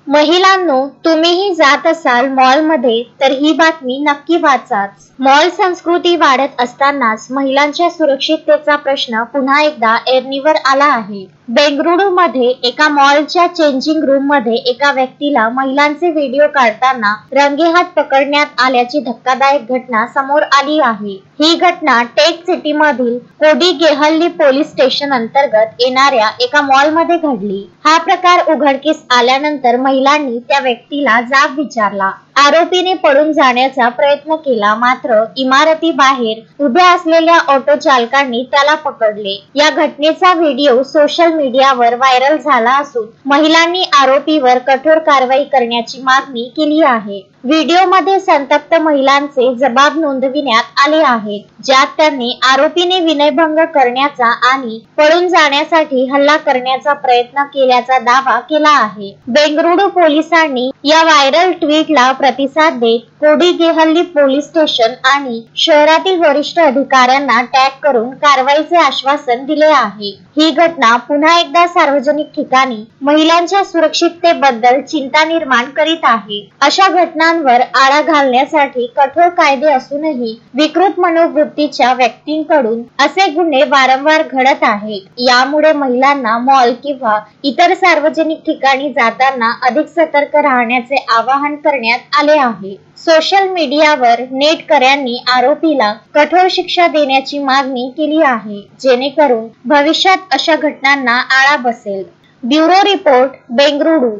महिलांनो, तुम्हीही जात असाल मॉलमध्ये तर ही बातमी नक्की वाचाच. मॉल संस्कृती वाढत असतानाच महिलांच्या सुरक्षिततेचा प्रश्न पुन्हा एकदा ऐरणीवर आला आहे. बेंगळुरू मध्ये एका मॉलच्या चेंजिंग रूम मध्ये एका व्यक्तीला महिलांचे व्हिडिओ काढताना रंगेहात पकडण्यात आल्याची धक्कादायक घटना समोर आली आहे. ही घटना टेक सिटी मधील कोडिगेहल्ली पोलीस स्टेशन अंतर्गत येणाऱ्या एका मॉल मध्ये घडली. हा प्रकार उघडकीस आल्यानंतर महिलांनी त्या व्यक्तीला जाब विचारला. आरोपीने पळून जाण्याचा प्रयत्न केला, मात्र इमारतीबाहेर उभ्या असलेल्या ऑटो चालकांनी त्याला पकडले. या घटनेचा व्हिडिओ सोशल मीडियावर व्हायरल झाला असून महिलांनी आरोपीवर कठोर कारवाई करण्याची मागणी केली आहे. व्हिडिओमध्ये संतप्त महिलांचे जबाब नोंदविण्यात आले आहेत, ज्यात त्यांनी आरोपीने विनयभंग करण्याचा आणि पळून जाण्यासाठी हल्ला करण्याचा प्रयत्न केल्याचा दावा केला आहे. बेंगळुरू पोलिसांनी या व्हायरल ट्विटला प्रतिसाद देत कोडिगेहल्ली पोलीस स्टेशन आणि शहरातील वरिष्ठ अधिकाऱ्यांना टॅग करून कारवाईचे आश्वासन दिले आहे. ही घटना पुन्हा एकदा सार्वजनिक ठिकाणी महिलांच्या सुरक्षिततेबद्दल चिंता निर्माण करीत आहे. अशा घटनांवर आळा घालण्यासाठी कठोर कायदे असूनही विकृत मनोवृत्तीच्या व्यक्तींकडून असे गुन्हे वारंवार घडत आहेत. यामुळे महिलांना मॉल किंवा इतर सार्वजनिक ठिकाणी जाताना अधिक सतर्क राहण्याचे आवाहन करण्यात आले आहे. सोशल मीडियावर नेटकऱ्यांनी आरोपीला कठोर शिक्षा देण्याची मागणी केली आहे, जेणेकरून भविष्यात अशा घटनांना आळा बसेल. Bureau report, Bengaluru.